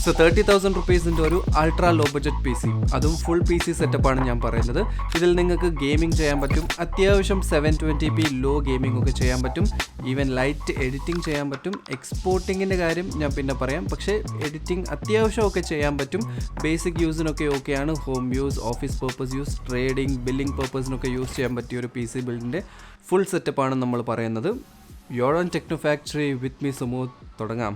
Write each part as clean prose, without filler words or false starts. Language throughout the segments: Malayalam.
സോ 30,000 റുപ്പീസിൻ്റെ ഒരു അൾട്രാ ലോ ബഡ്ജറ്റ് PC, അതും ഫുൾ PC സെറ്റപ്പാണ് ഞാൻ പറയുന്നത്. ഇതിൽ നിങ്ങൾക്ക് ഗെയിമിംഗ് ചെയ്യാൻ പറ്റും, അത്യാവശ്യം 720p ലോ ഗെയിമിംഗ് ഒക്കെ ചെയ്യാൻ പറ്റും, ഈവൻ ലൈറ്റ് എഡിറ്റിംഗ് ചെയ്യാൻ പറ്റും. എക്സ്പോർട്ടിങ്ങിൻ്റെ കാര്യം ഞാൻ പിന്നെ പറയാം, പക്ഷേ എഡിറ്റിംഗ് അത്യാവശ്യമൊക്കെ ചെയ്യാൻ പറ്റും. ബേസിക് യൂസിനൊക്കെ ഓക്കെയാണ്. Home use, office purpose use, trading, billing പർപ്പസിനൊക്കെ യൂസ് ചെയ്യാൻ പറ്റിയ ഒരു PC ബിൽഡിൻ്റെ ഫുൾ സെറ്റപ്പാണ് നമ്മൾ പറയുന്നത്. Your own techno factory with me സുമൂത്ത്. തുടങ്ങാം.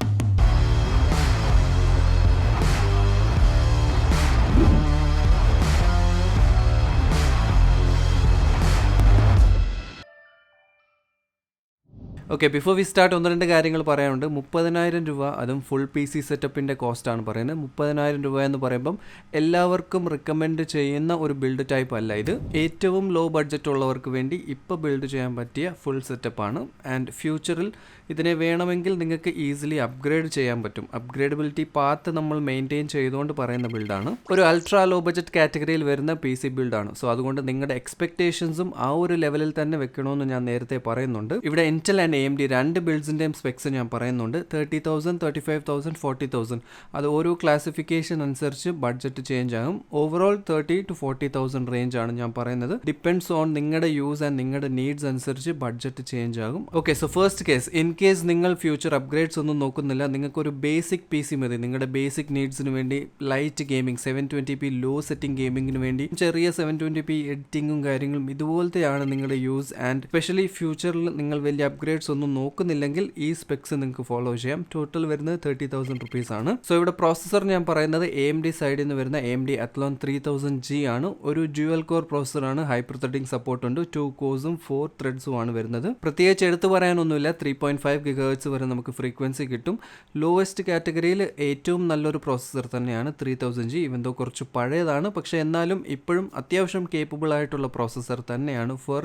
ഓക്കെ, ബിഫോർ വി സ്റ്റാർട്ട് ഒന്ന് രണ്ട് കാര്യങ്ങൾ പറയാനുണ്ട്. 30,000 രൂപ, അതും ഫുൾ PC സെറ്റപ്പിൻ്റെ കോസ്റ്റാണ് പറയുന്നത്. 30,000 രൂപ എന്ന് പറയുമ്പം എല്ലാവർക്കും റിക്കമെൻഡ് ചെയ്യുന്ന ഒരു ബിൽഡ് ടൈപ്പ് അല്ല ഇത്. ഏറ്റവും ലോ ബഡ്ജറ്റ് ഉള്ളവർക്ക് വേണ്ടി ഇപ്പോൾ ബിൽഡ് ചെയ്യാൻ പറ്റിയ ഫുൾ സെറ്റപ്പാണ്. ആൻഡ് ഫ്യൂച്ചറിൽ ഇതിനെ വേണമെങ്കിൽ നിങ്ങൾക്ക് ഈസിലി അപ്ഗ്രേഡ് ചെയ്യാൻ പറ്റും. അപ്ഗ്രേഡബിലിറ്റി പാത്ത് നമ്മൾ മെയിൻറ്റെയിൻ ചെയ്തുകൊണ്ട് പറയുന്ന ബിൽഡാണ്. ഒരു അൾട്രാ ലോ ബഡ്ജറ്റ് കാറ്റഗറിയിൽ വരുന്ന PC ബിൽഡാണ്. സോ അതുകൊണ്ട് നിങ്ങളുടെ എക്സ്പെക്ടേഷൻസും ആ ഒരു ലെവലിൽ തന്നെ വെക്കണമെന്ന് ഞാൻ നേരത്തെ പറയുന്നുണ്ട്. ഇവിടെ Intel ആൻഡ് AMD രണ്ട് ബിൽഡ്സിൻ്റെയും സ്പെക്സ് ഞാൻ പറയുന്നുണ്ട്. 30,000, 35,000, 40,000. അത് ഓരോ ക്ലാസിഫിക്കേഷൻ അനുസരിച്ച് ബഡ്ജറ്റ് ചേഞ്ച് ആകും. ഓവറോൾ 30,000 to 40,000 റേഞ്ച് ആണ് ഞാൻ പറയുന്നത്. ഡിപ്പെൻഡ്സ് ഓൺ നിങ്ങളുടെ യൂസ് ആൻഡ് നിങ്ങളുടെ നീഡ്സ് അനുസരിച്ച് ബഡ്ജറ്റ് ചേഞ്ച് ആകും. Okay, so first case, in case നിങ്ങൾ ഫ്യൂച്ചർ അപ്ഗ്രേഡ്സ് ഒന്നും നോക്കുന്നില്ല, നിങ്ങൾക്കൊരു ബേസിക് PC മതി. നിങ്ങളുടെ ബേസിക് നീഡ്സിന് വേണ്ടി light gaming, 720p low setting ഗെയിമിങ്ങിന് വേണ്ടി ചെറിയ 720p എഡിറ്റിങ്ങും കാര്യങ്ങളും ഇതുപോലത്തെയാണ് നിങ്ങളുടെ യൂസ്. ആൻഡ് സ്പെഷ്യലി ഫ്യൂച്ചറിൽ നിങ്ങൾ വലിയ അപ്ഗ്രേഡ്സ് ഒന്നും നോക്കുന്നില്ലെങ്കിൽ ഈ സ്പെക്സ് നിങ്ങൾക്ക് ഫോളോ ചെയ്യാം. ടോട്ടൽ വരുന്നത് 30,000 റുപ്പീസ് ആണ്. സോ ഇവിടെ പ്രോസസ്സർ ഞാൻ പറയുന്നത് AMD സൈഡിൽ നിന്ന് വരുന്ന AMD Athlon 3000G ആണ്. ഒരു ഡ്യുവൽ കോർ പ്രോസസ്സറാണ്. ഹൈപ്പർ ത്രെഡിംഗ് സപ്പോർട്ട് ഉണ്ട്. 2 കോഴ്സും 4 ത്രെഡ്സും ആണ് വരുന്നത്. പ്രത്യേകിച്ച് എടുത്തു പറയാനൊന്നുമില്ല. 3.5 GHz വരെ നമുക്ക് ഫ്രീക്വൻസി കിട്ടും. ലോവസ്റ്റ് കാറ്റഗറിയിൽ ഏറ്റവും നല്ലൊരു പ്രോസസ്സർ തന്നെയാണ് 3000G. ഇവന്തോ കുറച്ച് പഴയതാണ്, പക്ഷേ എന്നാലും ഇപ്പോഴും അത്യാവശ്യം കേപ്പബിൾ ആയിട്ടുള്ള പ്രോസസ്സർ തന്നെയാണ് for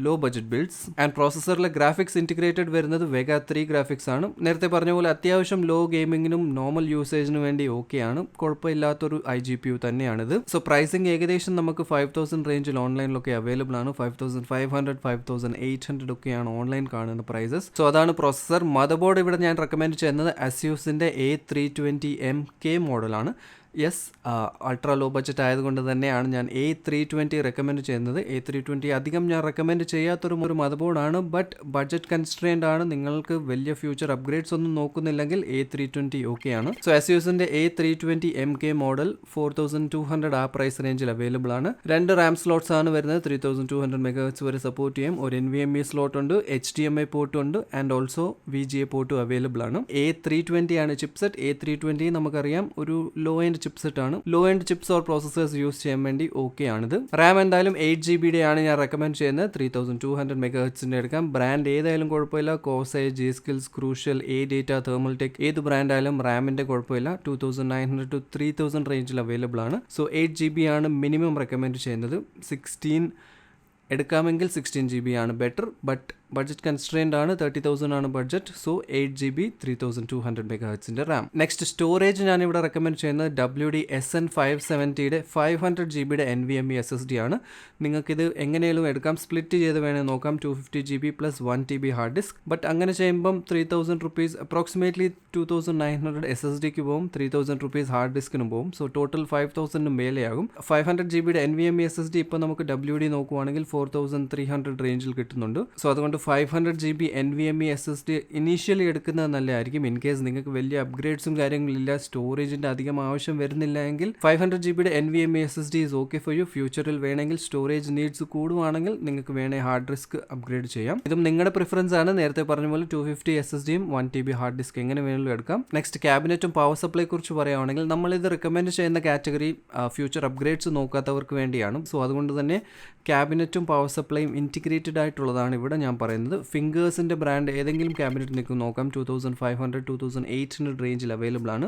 low budget builds. And പ്രോസസ്സറിലെ ഗ്രാഫിക്സ് ഇൻറ്റിഗ്രേറ്റഡ് വരുന്നത് Vega 3 ഗ്രാഫിക്സ് ആണ്. നേരത്തെ പറഞ്ഞ പോലെ അത്യാവശ്യം ലോ ഗെയിമിങ്ങിനും നോർമൽ യൂസേജിനും വേണ്ടി ഓക്കെയാണ്. കുഴപ്പമില്ലാത്തൊരു iGPU തന്നെയാണിത്. സോ പ്രൈസിങ് ഏകദേശം നമുക്ക് 5,000 റേഞ്ചിൽ ഓൺലൈനിലൊക്കെ അവൈലബിൾ ആണ്. 5,500, 5,800 ഒക്കെയാണ് ഓൺലൈൻ കാണുന്ന പ്രൈസസ്. സോ അതാണ് പ്രോസസ്സർ. മദർ ബോർഡ് ഇവിടെ ഞാൻ റെക്കമെൻഡ് ചെയ്യുന്നത് ASUSന്റെ A320MK മോഡലാണ്. യെസ്, അൾട്രാ ലോ ബഡ്ജറ്റ് ആയതുകൊണ്ട് തന്നെയാണ് ഞാൻ A320 റെക്കമെൻഡ് ചെയ്യുന്നത്. A320 അധികം ഞാൻ റെക്കമെൻഡ് ചെയ്യാത്തൊരു മദർ ബോർഡാണ്. ബട്ട് ബഡ്ജറ്റ് കൺസ്ട്രെയിൻഡ് ആണ്. നിങ്ങൾക്ക് വലിയ ഫ്യൂച്ചർ അപ്ഗ്രേഡ്സ് ഒന്നും നോക്കുന്നില്ലെങ്കിൽ A320 ഓക്കെയാണ്. സോ ASUSന്റെ A320MK മോഡൽ 4,200 ആ പ്രൈസ് റേഞ്ചിൽ അവൈലബിൾ ആണ്. 2 RAM സ്ലോട്ട്സ് ആണ് വരുന്നത്. 3,200 MHz വരെ സപ്പോർട്ട് ചെയ്യും. ഒരു NVMe സ്ലോട്ട് ഉണ്ട്, HDMI പോർട്ട് ഉണ്ട്, ആൻഡ് ഓൾസോ VGA പോർട്ടും അവൈലബിൾ ആണ്. A320 ആണ് ചിപ്സെറ്റ്. A320 നമുക്കറിയാം ഒരു ലോ എൻഡ് ചിപ്സെറ്റ് ആണ്. Low end chips or processors use ചെയ്യാൻ വേണ്ടി ഓക്കെ ആണിത്. റാം എന്തായാലും 8GB ആണ് ഞാൻ റെക്കമെൻഡ് ചെയ്യുന്നത്. 3,200 MHz എടുക്കാം. ബ്രാൻഡ് ഏതായാലും കുഴപ്പമില്ല. കോസൈ, G-Skills, ക്രൂഷ്യൽ, A-Data, Thermaltake, ഏത് ബ്രാൻഡ് ആയാലും റാമിന്റെ കുഴപ്പമില്ല. 2,900 to 3,000 റേഞ്ചിൽ അവൈലബിൾ ആണ്. സോ 8GB ആണ് മിനിമം റെക്കമെൻഡ് ചെയ്യുന്നത്. 16 എടുക്കാമെങ്കിൽ 16GB ആണ് ബെറ്റർ. ബട്ട് ബഡ്ജറ്റ് കൺസ്ട്രെയിൻഡ് ആണ്. 30,000 ആണ് budget. So 8GB 3,200 MHz Ram. Next storage ഞാൻ ഇവിടെ റെക്കമെൻഡ് ചെയ്യുന്നത് WD SN570യുടെ 500GB NVMe SSD ആണ്. നിങ്ങൾക്കിത് എങ്ങനെയും എടുക്കാം. സ്പ്ലിറ്റ് ചെയ്ത് വേണേൽ നോക്കാം. 250GB plus 1TB hard disk. But അങ്ങനെ ചെയ്യുമ്പം 3,000 റുപ്പീസ്, അപ്രോക്സിമേറ്റ്ലി 2,900 SSDക്ക് പോകും, 3,000 റുപ്പീസ് ഹാർഡ് ഡിസ്കിനും പോകും. So total 5,000 മേലെയാകും. 500GBയുടെ NVMe SSD ഇപ്പോൾ നമുക്ക് WD നോക്കുവാണെങ്കിൽ 4,300 റേഞ്ചിൽ കിട്ടുന്നുണ്ട്. സോ അതുകൊണ്ട് 500GB NVMe SSD ഇനീഷ്യലി എടുക്കുന്നത് നല്ലതായിരിക്കും. ഇൻ കേസ് നിങ്ങൾക്ക് വലിയ അപ്ഗ്രേഡ്സും കാര്യങ്ങളില്ല, സ്റ്റോറേജിൻ്റെ അധികം ആവശ്യം വരുന്നില്ല എങ്കിൽ 500GBയുടെ NVMe SSD is okay for you. ഫ്യൂച്ചറിൽ വേണമെങ്കിൽ സ്റ്റോറേജ് നീഡ്സ് കൂടുവാണെങ്കിൽ നിങ്ങൾക്ക് വേണേൽ ഹാർഡ് ഡിസ്ക് അപ്ഗ്രേഡ് ചെയ്യാം. ഇതും നിങ്ങളുടെ പ്രിഫറൻസ് ആണ്. നേരത്തെ പറഞ്ഞ പോലെ 250 SSDയും 1TB ഹാർഡ് ഡിസ്ക് എങ്ങനെ വേണമെങ്കിലും എടുക്കാം. നെക്സ്റ്റ് ക്യാബിനറ്റും പവർ സപ്ലൈ കുറിച്ച് പറയുകയാണെങ്കിൽ നമ്മളിത് റെക്കമെൻഡ് ചെയ്യുന്ന കാറ്റഗറി ഫ്യൂച്ചർ അപ്ഗ്രേഡ്സ് നോക്കാത്തവർക്ക് വേണ്ടിയാണ്. സോ അതുകൊണ്ട് തന്നെ ക്യാബിനറ്റും പവർ സപ്ലൈയും ഇൻറ്റിഗ്രേറ്റഡ് ആയിട്ടുള്ളതാണ് ഇവിടെ ഞാൻ പറയുന്നത്. ഫിംഗേഴ്സിൻ്റെ ബ്രാൻഡ് ഏതെങ്കിലും ക്യാബിനറ്റ് നിങ്ങൾക്ക് നോക്കാം. 2,500, 2,800 റേഞ്ചിൽ അവൈലബിൾ ആണ്.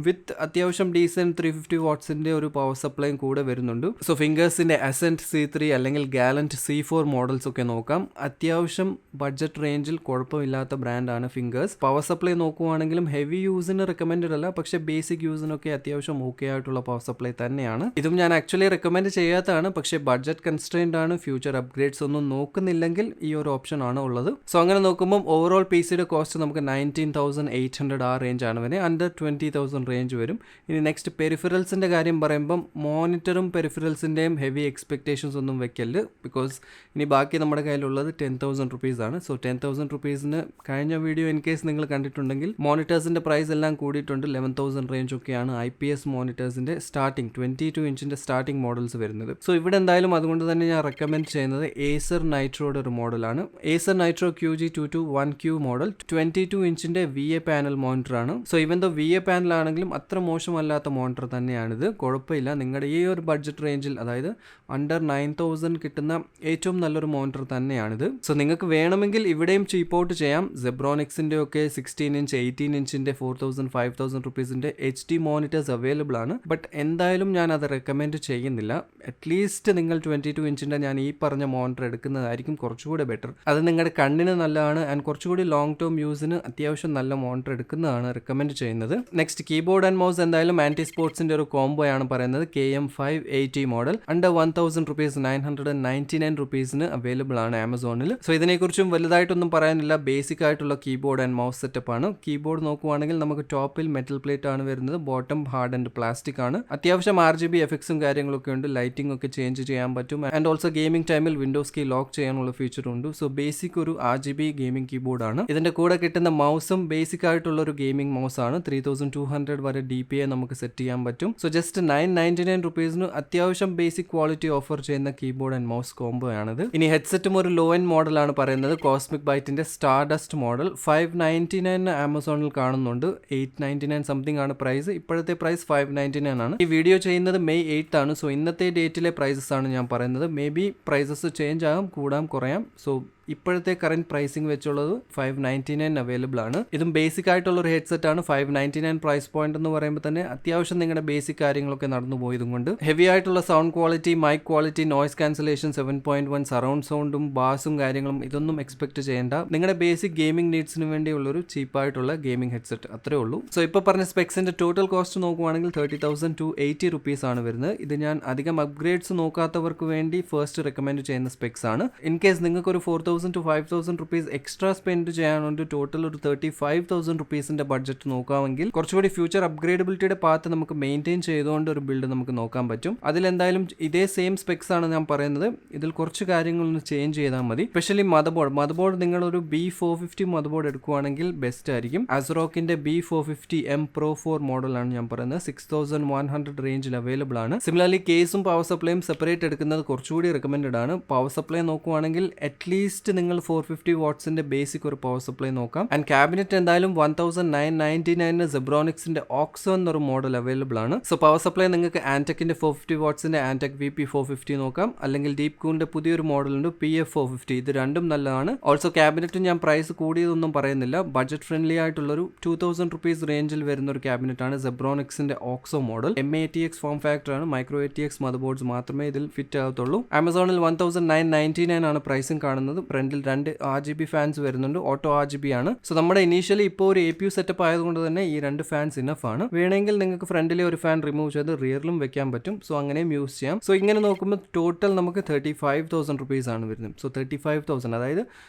വിത്ത് അത്യാവശ്യം ഡീസൻറ്റ് 350 വാട്ട്സിൻ്റെ ഒരു പവർ സപ്ലൈയും കൂടെ വരുന്നുണ്ട്. സോ ഫിംഗേഴ്സിൻ്റെ അസെൻറ്റ് C3 അല്ലെങ്കിൽ ഗാലൻറ്റ് C4 മോഡൽസ് ഒക്കെ നോക്കാം. അത്യാവശ്യം ബഡ്ജറ്റ് റേഞ്ചിൽ കുഴപ്പമില്ലാത്ത ബ്രാൻഡാണ് ഫിംഗേഴ്സ്. പവർ സപ്ലൈ നോക്കുവാണെങ്കിലും ഹെവി യൂസിന് റെക്കമെൻഡഡ് അല്ല, പക്ഷേ ബേസിക് യൂസിനൊക്കെ അത്യാവശ്യം ഓക്കെ ആയിട്ടുള്ള പവർ സപ്ലൈ തന്നെയാണ്. ഇതും ഞാൻ ആക്ച്വലി റെക്കമെൻഡ് ചെയ്യാത്തതാണ്, പക്ഷേ ബഡ്ജറ്റ് കൺസ്ട്രെയിൻഡ് ആണ്. ഫ്യൂച്ചർ അപ്ഗ്രേഡ്സ് ഒന്നും നോക്കുന്നില്ലെങ്കിൽ ഈ ഒരു ഓപ്ഷൻ ആണ് ഉള്ളത്. സോ അങ്ങനെ നോക്കുമ്പോൾ ഓവറോൾ പി സിയുടെ കോസ്റ്റ് നമുക്ക് 19,800 ആ റേഞ്ച് ആണ് വരുന്നത്, അണ്ടർ 20,000 റേഞ്ച് വരും. ഇനി നെക്സ്റ്റ് പെരിഫറൽസിൻ്റെ കാര്യം പറയുമ്പം മോണിറ്ററും പെരിഫറൽസിൻ്റെയും ഹെവി എക്സ്പെക്ടേഷൻസ് ഒന്നും വെക്കല്ല്. ബിക്കോസ് ഇനി ബാക്കി നമ്മുടെ കയ്യിലുള്ളത് 10,000 റുപ്പീസാണ്. സോ 10,000 റുപ്പീസിന് കഴിഞ്ഞ വീഡിയോ ഇൻ കേസ് നിങ്ങൾ കണ്ടിട്ടുണ്ടെങ്കിൽ മോണിറ്റേഴ്സിൻ്റെ പ്രൈസ് എല്ലാം കൂടിയിട്ടുണ്ട്. 11,000 റേഞ്ച് ഒക്കെയാണ് IPS മോണിറ്റേഴ്സിൻ്റെ സ്റ്റാർട്ടിംഗ് 22 ഇഞ്ചിൻ്റെ സ്റ്റാർട്ടിംഗ് മോഡൽസ് വരുന്നത്. സോ ഇവിടെ എന്തായാലും അതുകൊണ്ട് തന്നെ ഞാൻ റെക്കമെൻഡ് ചെയ്യുന്നത് ഏസർ നൈട്രോയുടെ ഒരു മോഡലാണ്. ഏസർ നൈട്രോ QG221Q മോഡൽ 22 ഇഞ്ചിൻ്റെ VA പാനൽ മോണിറ്ററാണ്. സോ ഇവൻ ദോ VA പാനൽ ആണെങ്കിലും അത്ര മോശമല്ലാത്ത മോണിറ്റർ തന്നെയാണിത്, കുഴപ്പമില്ല. നിങ്ങളുടെ ഈ ഒരു ബഡ്ജറ്റ് റേഞ്ചിൽ, അതായത് അണ്ടർ 9,000 കിട്ടുന്ന ഏറ്റവും നല്ലൊരു മോണിറ്റർ തന്നെയാണിത്. സോ നിങ്ങൾക്ക് വേണമെങ്കിൽ ഇവിടെയും ചീപ്പ് ഔട്ട് ചെയ്യാം. സെബ്രോണിക്സിൻ്റെ ഒക്കെ 16 ഇഞ്ച് 18 ഇഞ്ചിൻ്റെ 4,000 5,000 റുപ്പീസിൻ്റെ HD മോണിറ്റേഴ്സ് അവൈലബിൾ ആണ്. ബട്ട് എന്തായാലും ഞാൻ അത് റെക്കമെൻഡ് ചെയ്യുന്നില്ല. അറ്റ്ലീസ്റ്റ് നിങ്ങൾ 22 ഇഞ്ചിൻ്റെ ഞാൻ ഈ പറഞ്ഞ മോണിറ്റർ എടുക്കുന്നതായിരിക്കും കുറച്ചുകൂടി ബെറ്റർ. അത് നിങ്ങളുടെ കണ്ണിന് നല്ലതാണ് ആൻഡ് കുറച്ചുകൂടി ലോങ് ടേം യൂസിന് അത്യാവശ്യം നല്ല മോണിറ്റർ എടുക്കുന്നതാണ് റെക്കമെൻഡ് ചെയ്യുന്നത്. നെക്സ്റ്റ് കീബോർഡ് ആൻഡ് മൗസ് എന്തായാലും ആൻറ്റി സ്പോർട്സിൻ്റെ ഒരു കോംബോ ആണ് പറയുന്നത്. KM580 മോഡൽ അണ്ടർ 1,000 റുപ്പീസ് 999 റുപ്പീസിന് അവൈലബിൾ ആണ് ആമസോണിൽ. സോ ഇതിനെക്കുറിച്ചും വലുതായിട്ടൊന്നും പറയാനില്ല. ബേസിക് ആയിട്ടുള്ള കീബോർഡ് ആൻഡ് മൗസ് സെറ്റപ്പ് ആണ്. കീബോർഡ് നോക്കുവാണെങ്കിൽ നമുക്ക് ടോപ്പിൽ മെറ്റൽ പ്ലേറ്റ് ആണ് വരുന്നത്, ബോട്ടം ഹാർഡ് ആൻഡ് പ്ലാസ്റ്റിക് ആണ്. അത്യാവശ്യം RGB എഫക്ട്സും കാര്യങ്ങളൊക്കെ ഉണ്ട്, ലൈറ്റിംഗ് ഒക്കെ ചേഞ്ച് ചെയ്യാൻ പറ്റും ആൻഡ് ഓൾസോ ഗെയിമിംഗ് ടൈമിൽ വിൻഡോസ് കീ ലോക്ക് ചെയ്യാനുള്ള ഫീച്ചർ ഉണ്ട്. സോ ബേസിക് ഒരു RGB ഗെയിമിംഗ് കീബോർഡ് ആണ്. ഇതിന്റെ കൂടെ കിട്ടുന്ന മൗസും ബേസിക് ആയിട്ടുള്ള ഒരു ഗെയിമിംഗ് മൗസ് ആണ്. 3200 വരെ DPI നമുക്ക് സെറ്റ് ചെയ്യാൻ പറ്റും. സോ ജസ്റ്റ് 999 റുപ്പീസിന് അത്യാവശ്യം ബേസിക് ക്വാളിറ്റി ഓഫർ ചെയ്യുന്ന കീബോർഡ് ആൻഡ് മൗസ് കോംബോ ആണിത്. ഇനി ഹെഡ്സെറ്റും ഒരു ലോ എൻഡ് മോഡലാണ് പറയുന്നത്. കോസ്മിക് ബൈറ്റിന്റെ സ്റ്റാർഡസ്റ്റ് മോഡൽ 599 ആമസോണിൽ കാണുന്നുണ്ട്. 899 സംതിങ് ആണ് പ്രൈസ്. ഇപ്പോഴത്തെ പ്രൈസ് 599 ആണ്. ഈ വീഡിയോ ചെയ്യുന്നത് May 8th ആണ്. സോ ഇന്നത്തെ ഡേറ്റിലെ പ്രൈസസ് ആണ് ഞാൻ പറയുന്നത്. മേ ബി പ്രൈസസ് ചേഞ്ച് ആകും, കൂടാം കുറയാം. സോ ഇപ്പോഴത്തെ കറന്റ് പ്രൈസിംഗ് വെച്ചുള്ളത് 599 അവൈലബിൾ ആണ്. ഇതും ബേസിക് ആയിട്ടുള്ള ഒരു ഹെഡ്സെറ്റ് ആണ്. 599 പ്രൈസ് പോയിന്റ് എന്ന് പറയുമ്പോൾ തന്നെ അത്യാവശ്യം നിങ്ങളുടെ ബേസിക് കാര്യങ്ങളൊക്കെ നടന്നു പോയതും കൊണ്ട് ഹെവി ആയിട്ടുള്ള sound quality, mic quality, noise cancellation 7.1, surround സൗണ്ടും ബാസും കാര്യങ്ങളും ഇതൊന്നും എക്സ്പെക്ട് ചെയ്യേണ്ട. നിങ്ങളുടെ ബേസിക് ഗെയിമിംഗ് നീഡ്സിന് വേണ്ടിയുള്ളൊരു ചീപ്പായിട്ടുള്ള ഗെയിമിംഗ് ഹെഡ്സെറ്റ്, അത്രേ ഉള്ളൂ. സോ ഇപ്പോൾ പറഞ്ഞ സ്പെക്സിന്റെ ടോട്ടൽ കോസ്റ്റ് നോക്കുവാണെങ്കിൽ 30,280 റുപ്പീസ് ആണ് വരുന്നത്. ഇത് ഞാൻ അധികം അപ്ഗ്രേഡ്സ് നോക്കാത്തവർക്ക് വേണ്ടി ഫസ്റ്റ് റെക്കമെൻഡ് ചെയ്യുന്ന സ്പെക്സ് ആണ്. ഇൻ കേസ് നിങ്ങൾക്ക് ഒരു 4,000 to 5,000 റുപ്പീസ് എക്സ്ട്രാ സ്പെൻഡ് ചെയ്യാനുണ്ട്, ടോട്ടൽ ഒരു 35,000 റുപ്പീസിന്റെ ബഡ്ജറ്റ് നോക്കാമെങ്കിൽ കുറച്ചുകൂടി ഫ്യൂച്ചർ അപ്ഗ്രേഡബിലിറ്റിയുടെ പാത്ത് നമുക്ക് മെയിൻറ്റെയിൻ ചെയ്തുകൊണ്ട് ഒരു ബിൽഡ് നമുക്ക് നോക്കാൻ പറ്റും. അതിലെന്തായാലും ഇതേ സെയിം സ്പെക്സ് ആണ് ഞാൻ പറയുന്നത്. ഇതിൽ കുറച്ച് കാര്യങ്ങളൊന്ന് ചേഞ്ച് ചെയ്താൽ മതി. സ്പെഷ്യലി മദർബോർഡ് നിങ്ങളൊരു B450 മദർബോർഡ് എടുക്കുകയാണെങ്കിൽ ബെസ്റ്റ് ആയിരിക്കും. അസ്റോക്കിന്റെ B450M Pro 4 മോഡലാണ് ഞാൻ പറയുന്നത്. 6,100 റേഞ്ചിൽ അവൈലബിൾ ആണ്. സിമിലർലി കേസും പവർ സപ്ലൈയും സെപ്പറേറ്റ് എടുക്കുന്നത് കുറച്ചുകൂടി റെക്കമെൻഡഡ് ആണ്. പവർ സപ്ലൈ നോക്കുവാണെങ്കിൽ അറ്റ്ലീസ്റ്റ് നിങ്ങൾ 450 വാട്ട്സിന്റെ ബേസിക് ഒരു പവർ സപ്ലൈ നോക്കാം. ആൻഡ് ക്യാബിനറ്റ് എന്തായാലും 1999 സെബ്രോണിക്സിന്റെ ഓക്സോ എന്നൊരു മോഡൽ അവൈലബിൾ ആണ്. സോ പവർ സപ്ലൈ നിങ്ങൾക്ക് ആൻടെക്കിന്റെ 450 വാട്ട്സിന്റെ ആൻടെക് VP450 നോക്കാം, അല്ലെങ്കിൽ ഡീപ് കൂളിന്റെ പുതിയൊരു മോഡലുണ്ട് PF450. ഇത് രണ്ടും നല്ലതാണ്. ഓൾസോ ക്യാബിനറ്റ് ഞാൻ പ്രൈസ് കൂടിയതൊന്നും പറയുന്നില്ല. ബഡ്ജറ്റ് ഫ്രണ്ട്ലി ആയിട്ടുള്ളൊരു 2,000 റുപ്പീസ് റേഞ്ചിൽ വരുന്ന ഒരു ക്യാബിനറ്റ് ആണ് സെബ്രോണിക്സിന്റെ Oxo model. MATX form factor ആണ്. മൈക്രോ ATX മദർ ബോർഡ്സ് മാത്രമേ ഇതിൽ ഫിറ്റ് ആകത്തുള്ളൂ. ആമസോണിൽ 1999 ആണ് പ്രൈസിങ് കാണുന്നത്. ഫ്രണ്ടിൽ 2 RGB ഫാൻസ് വരുന്നുണ്ട്, ഓട്ടോ RGB ആണ്. സോ നമ്മുടെ ഇനീഷ്യലി ഇപ്പോൾ ഒരു APU സെറ്റപ്പ് ആയതുകൊണ്ട് തന്നെ ഈ 2 ഫാൻസ് ഇനഫ് ആണ്. വേണമെങ്കിൽ നിങ്ങൾക്ക് ഫ്രണ്ടിലെ ഒരു ഫാൻ റിമൂവ് ചെയ്ത് റിയറിലും വെക്കാൻ പറ്റും. സോ അങ്ങനെയും യൂസ് ചെയ്യാം. സോ ഇങ്ങനെ നോക്കുമ്പോൾ ടോട്ടൽ നമുക്ക് 35,000 റുപ്പീസ് ആണ് വരുന്നത്. സോ 35,000, അതായത്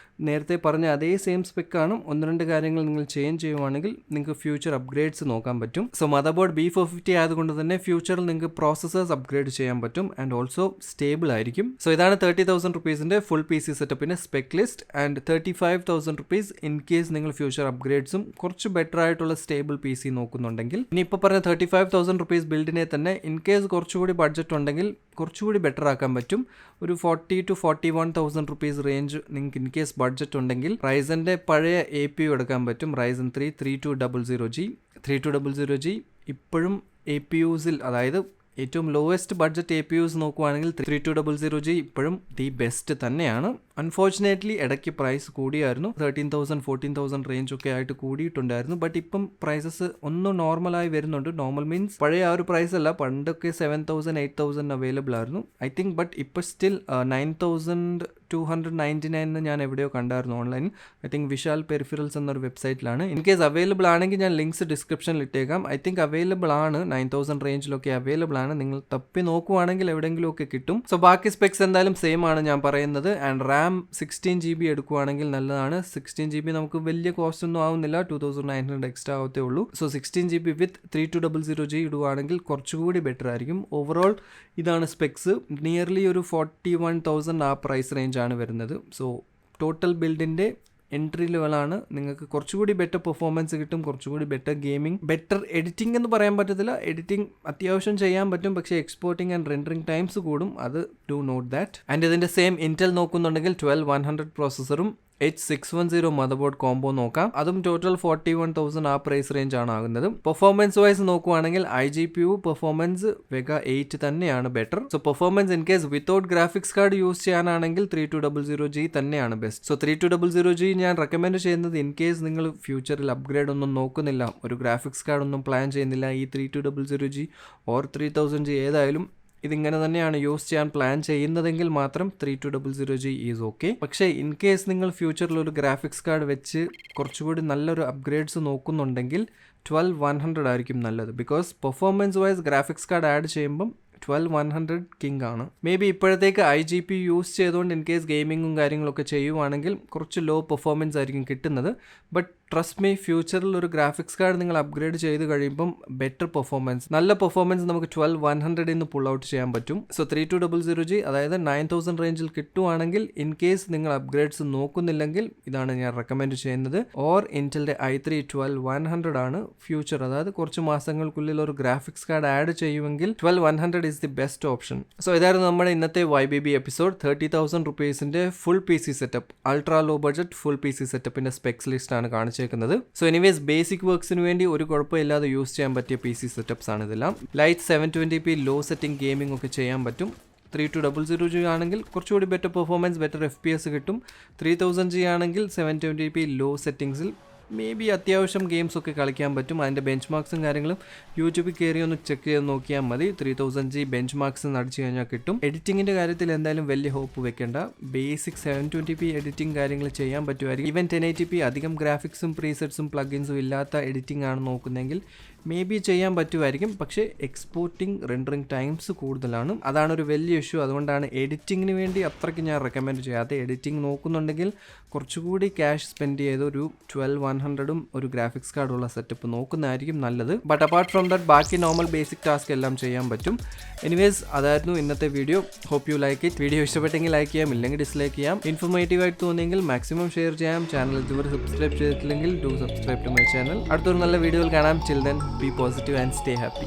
നേരത്തെ പറഞ്ഞ അതേ സെയിം സ്പെക് ആണ്. 1-2 കാര്യങ്ങൾ നിങ്ങൾ ചേഞ്ച് ചെയ്യുവാണെങ്കിൽ നിങ്ങൾക്ക് ഫ്യൂച്ചർ അപ്ഗ്രേഡ്സ് നോക്കാൻ പറ്റും. സോ മദർബോർഡ് B450 ആയതുകൊണ്ട് തന്നെ ഫ്യൂച്ചറിൽ നിങ്ങൾക്ക് പ്രോസസ്സേഴ്സ് അപ്ഗ്രേഡ് ചെയ്യാൻ പറ്റും ആൻഡ് ഓൾസോ സ്റ്റേബിൾ ആയിരിക്കും. സോ ഇതാണ് 30,000 റുപ്പീസിന്റെ ഫുൾ PC സെറ്റപ്പിന്റെ spec list. And 35,000 rupees in case നിങ്ങൾ ഫ്യൂച്ചർ അപ്ഗ്രേഡ്സും കുറച്ച് ബെറ്റർ ആയിട്ടുള്ള സ്റ്റേബിൾ PC നോക്കുന്നുണ്ടെങ്കിൽ. ഇനി ഇപ്പോൾ പറഞ്ഞ 35,000 റുപ്പീസ് ബിൽഡിനെ തന്നെ ഇൻ കേസ് കുറച്ചുകൂടി ബഡ്ജറ്റ് ഉണ്ടെങ്കിൽ കുറച്ചുകൂടി ബെറ്റർ ആക്കാൻ പറ്റും. ഒരു 40,000 to 41,000 റുപ്പീസ് റേഞ്ച് നിങ്ങൾക്ക് ഇൻ കേസ് ബഡ്ജറ്റ് ഉണ്ടെങ്കിൽ റൈസന്റെ പഴയ APU എടുക്കാൻ പറ്റും. റൈസൻ 3 3200G ഇപ്പോഴും APUസിൽ, അതായത് ഏറ്റവും ലോവസ്റ്റ് ബഡ്ജറ്റ് APUs നോക്കുവാണെങ്കിൽ 3200G ഇപ്പോഴും ദി ബെസ്റ്റ് തന്നെയാണ്. അൺഫോർച്ചുനേറ്റ്ലി ഇടയ്ക്ക് പ്രൈസ് കൂടിയായിരുന്നു. 13,000 14,000 റേഞ്ച് ഒക്കെ ആയിട്ട് കൂടിയിട്ടുണ്ടായിരുന്നു. ബട്ട് ഇപ്പം പ്രൈസസ് ഒന്ന് നോർമലായി വരുന്നുണ്ട്. നോർമൽ മീൻസ് പഴയ ആ ഒരു പ്രൈസ് അല്ല. പണ്ടൊക്കെ 7,000 8,000 അവൈലബിൾ ആയിരുന്നു ഐ തിങ്ക്. ബട്ട് ഇപ്പോൾ സ്റ്റിൽ 9,299 ഞാൻ എവിടെയോ കണ്ടായിരുന്നു online. I think Vishal peripherals എന്നൊരു വെബ്സൈറ്റിലാണ്. ഇൻ കേസ് അവൈലബിൾ ആണെങ്കിൽ ഞാൻ ലിങ്ക്സ് ഡിസ്ക്രിപ്ഷനിൽ ഇട്ടേക്കാം. ഐ തിങ്ക് അവൈലബിൾ ആണ്. 9,000 റേഞ്ചിലൊക്കെ അവൈലബിൾ ആണ്. നിങ്ങൾ തപ്പി നോക്കുവാണെങ്കിൽ എവിടെയെങ്കിലും ഒക്കെ കിട്ടും. സോ ബാക്കി സ്പെക്സ് എന്തായാലും സെയിം ആണ് ഞാൻ പറയുന്നത്. ആൻഡ് റാം റാം 16GB എടുക്കുകയാണെങ്കിൽ നല്ലതാണ്. 16GB നമുക്ക് വലിയ കോസ്റ്റ് ഒന്നും ആവുന്നില്ല, 2900 എക്സ്ട്രാ ആവത്തേ ഉള്ളൂ. സോ 16GB വിത്ത് 3200G ഇടുകയാണെങ്കിൽ കുറച്ചുകൂടി ബെറ്റർ ആയിരിക്കും. ഓവറോൾ ഇതാണ് സ്പെക്സ്. നിയർലി ഒരു 41,000 ആ പ്രൈസ് റേഞ്ചാണ് വരുന്നത്. സോ ടോട്ടൽ ബിൽഡിൻ്റെ എൻട്രി ലെവലാണ്. നിങ്ങൾക്ക് കുറച്ചുകൂടി ബെറ്റർ പെർഫോമൻസ് കിട്ടും, കുറച്ചുകൂടി ബെറ്റർ ഗെയിമിംഗ്, ബെറ്റർ എഡിറ്റിംഗ് എന്ന് പറയാൻ പറ്റത്തില്ല. എഡിറ്റിംഗ് അത്യാവശ്യം ചെയ്യാൻ പറ്റും, പക്ഷേ എക്സ്പോർട്ടിംഗ് ആൻഡ് റെൻഡറിംഗ് ടൈംസ് കൂടും. അത് ഡു നോട്ട് ദാറ്റ്. ആൻഡ് ഇതിൻ്റെ സെയിം ഇൻറ്റൽ നോക്കുന്നുണ്ടെങ്കിൽ 12100 പ്രോസസ്സറും H610 മദർ ബോർഡ് കോംബോ നോക്കാം. അതും ടോട്ടൽ 41,000 ആ പ്രൈസ് റേഞ്ച് ആണ് ആകുന്നത്. പെർഫോമൻസ് വൈസ് നോക്കുവാണെങ്കിൽ iGPU പെർഫോമൻസ് Vega 8 തന്നെയാണ് better. So performance in case without graphics card use ചെയ്യാനാണെങ്കിൽ 3200G തന്നെയാണ് ബെസ്റ്റ്. സോ 3200G ഞാൻ റെക്കമെൻഡ് ചെയ്യുന്നത് ഇൻ കേസ് നിങ്ങൾ ഫ്യൂച്ചറിൽ അപ്ഗ്രേഡ് ഒന്നും നോക്കുന്നില്ല, ഒരു ഗ്രാഫിക്സ് കാർഡ് ഒന്നും പ്ലാൻ ചെയ്യുന്നില്ല, ഈ 3200G ഓർ 3000G ഏതായാലും ഇതിങ്ങനെ തന്നെയാണ് യൂസ് ചെയ്യാൻ പ്ലാൻ ചെയ്യുന്നതെങ്കിൽ മാത്രം 3200G ഈസ് ഓക്കെ. പക്ഷേ ഇൻ കേസ് നിങ്ങൾ ഫ്യൂച്ചറിൽ ഒരു ഗ്രാഫിക്സ് കാർഡ് വെച്ച് കുറച്ചുകൂടി നല്ലൊരു അപ്ഗ്രേഡ്സ് നോക്കുന്നുണ്ടെങ്കിൽ 12100 ആയിരിക്കും നല്ലത്. Because performance wise graphics card add ചെയ്യുമ്പം 12100 കിങ് ആണ്. മേ ബി ഇപ്പോഴത്തേക്ക് iGPU യൂസ് ചെയ്തുകൊണ്ട് ഇൻ കേസ് ഗെയിമിങ്ങും കാര്യങ്ങളൊക്കെ ചെയ്യുവാണെങ്കിൽ കുറച്ച് ലോ പെർഫോമൻസ് ആയിരിക്കും കിട്ടുന്നത്. ബട്ട് ട്രസ്റ്റ് മീ, ഫ്യൂച്ചറിൽ ഒരു ഗ്രാഫിക്സ് കാർഡ് നിങ്ങൾ അപ്ഗ്രേഡ് ചെയ്ത് കഴിയുമ്പം ബെറ്റർ പെർഫോമൻസ്, നല്ല പെർഫോമൻസ് നമുക്ക് 12100 നിന്ന് പുൾ ഔട്ട് ചെയ്യാൻ പറ്റും. സോ 3200G അതായത് 9000 റേഞ്ചിൽ കിട്ടുവാണെങ്കിൽ ഇൻ കേസ് നിങ്ങൾ അപ്ഗ്രേഡ്സ് നോക്കുന്നില്ലെങ്കിൽ ഇതാണ് ഞാൻ റെക്കമെൻഡ് ചെയ്യുന്നത്. ഓർ ഇൻറ്റലിൻ്റെ i3 12100 ആണ് ഫ്യൂച്ചർ, അതായത് കുറച്ച് മാസങ്ങൾക്കുള്ളിൽ ഒരു ഗ്രാഫിക്സ് കാർഡ് ആഡ് ചെയ്യുമെങ്കിൽ 12100 is the best option. So ഇതായിരുന്നു നമ്മുടെ ഇന്നത്തെ YBB എപ്പിസോഡ്. 30,000 റുപ്പീസിൻ്റെ full PC setup, ultra low budget full PC സെറ്റപ്പിൻ്റെ സ്പെക്സ് ലിസ്റ്റ് ആണ് കാണിച്ചേക്കുന്നത്. സോ എനിവേസ് ബേസിക് വർക്ക്സിന് വേണ്ടി ഒരു കുഴപ്പമില്ലാതെ യൂസ് ചെയ്യാൻ പറ്റിയ PC സെറ്റപ്സ് ആണ് ഇതെല്ലാം. Light 720p low setting gaming ഒക്കെ ചെയ്യാൻ പറ്റും. 3200G ആണെങ്കിൽ കുറച്ചുകൂടി ബെറ്റർ പെർഫോമൻസ്, ബെറ്റർ FPS കിട്ടും. 3000G ആണെങ്കിൽ 720p ലോ സെറ്റിംഗ്സിൽ മേ ബി അത്യാവശ്യം ഗെയിംസ് ഒക്കെ കളിക്കാൻ പറ്റും. അതിൻ്റെ ബെഞ്ച് മാർക്സും കാര്യങ്ങളും യൂട്യൂബിൽ കയറി ഒന്ന് ചെക്ക് ചെയ്ത് നോക്കിയാൽ മതി. 3000G ബെഞ്ച് മാർക്സ് അടിച്ചു കഴിഞ്ഞാൽ കിട്ടും. എഡിറ്റിങ്ങിൻ്റെ കാര്യത്തിൽ എന്തായാലും വലിയ ഹോപ്പ് വെക്കേണ്ട. ബേസിക് 720p എഡിറ്റിംഗ് കാര്യങ്ങൾ ചെയ്യാൻ പറ്റുമായിരിക്കും. ഈവൻ 1080p അധികം ഗ്രാഫിക്സും പ്രീസെറ്റ്സും പ്ലഗിൻസും ഇല്ലാത്ത എഡിറ്റിംഗ് ആണ് നോക്കുന്നതെങ്കിൽ മേ ബി ചെയ്യാൻ പറ്റുമായിരിക്കും. പക്ഷേ എക്സ്പോർട്ടിംഗ് റെൻഡറിങ് ടൈംസ് കൂടുതലാണ്, അതാണ് ഒരു വലിയ ഇഷ്യൂ. അതുകൊണ്ടാണ് എഡിറ്റിങ്ങിന് വേണ്ടി അത്രയ്ക്ക് ഞാൻ റെക്കമെൻഡ് ചെയ്യാതെ. എഡിറ്റിംഗ് നോക്കുന്നുണ്ടെങ്കിൽ കുറച്ചുകൂടി ക്യാഷ് സ്പെൻഡ് ചെയ്ത് ഒരു 12100ഉം ഒരു ഗ്രാഫിക്സ് കാർഡുള്ള സെറ്റപ്പ് നോക്കുന്നതായിരിക്കും നല്ലത്. ബട്ട് അപ്പാർട്ട് ഫ്രം ദാറ്റ് ബാക്കി നോർമൽ ബേസിക് ടാസ്ക് എല്ലാം ചെയ്യാൻ പറ്റും. എനിവേസ് അതായിരുന്നു ഇന്നത്തെ video. Hope you like it. Video ഇഷ്ടപ്പെട്ടെങ്കിൽ ലൈക്ക് ചെയ്യാം, ഇല്ലെങ്കിൽ ഡിസ്ലൈക്ക് ചെയ്യാം. ഇൻഫോർമേറ്റീവ് ആയിട്ട് തോന്നിയെങ്കിൽ മാക്സിമം ഷെയർ ചെയ്യാം. ചാനൽ ഇതുവരെ സബ്സ്ക്രൈബ് ചെയ്തിട്ടില്ലെങ്കിൽ do subscribe to my channel. അടുത്തൊരു നല്ല വീഡിയോയിൽ കാണാം. Till then, be positive and stay happy.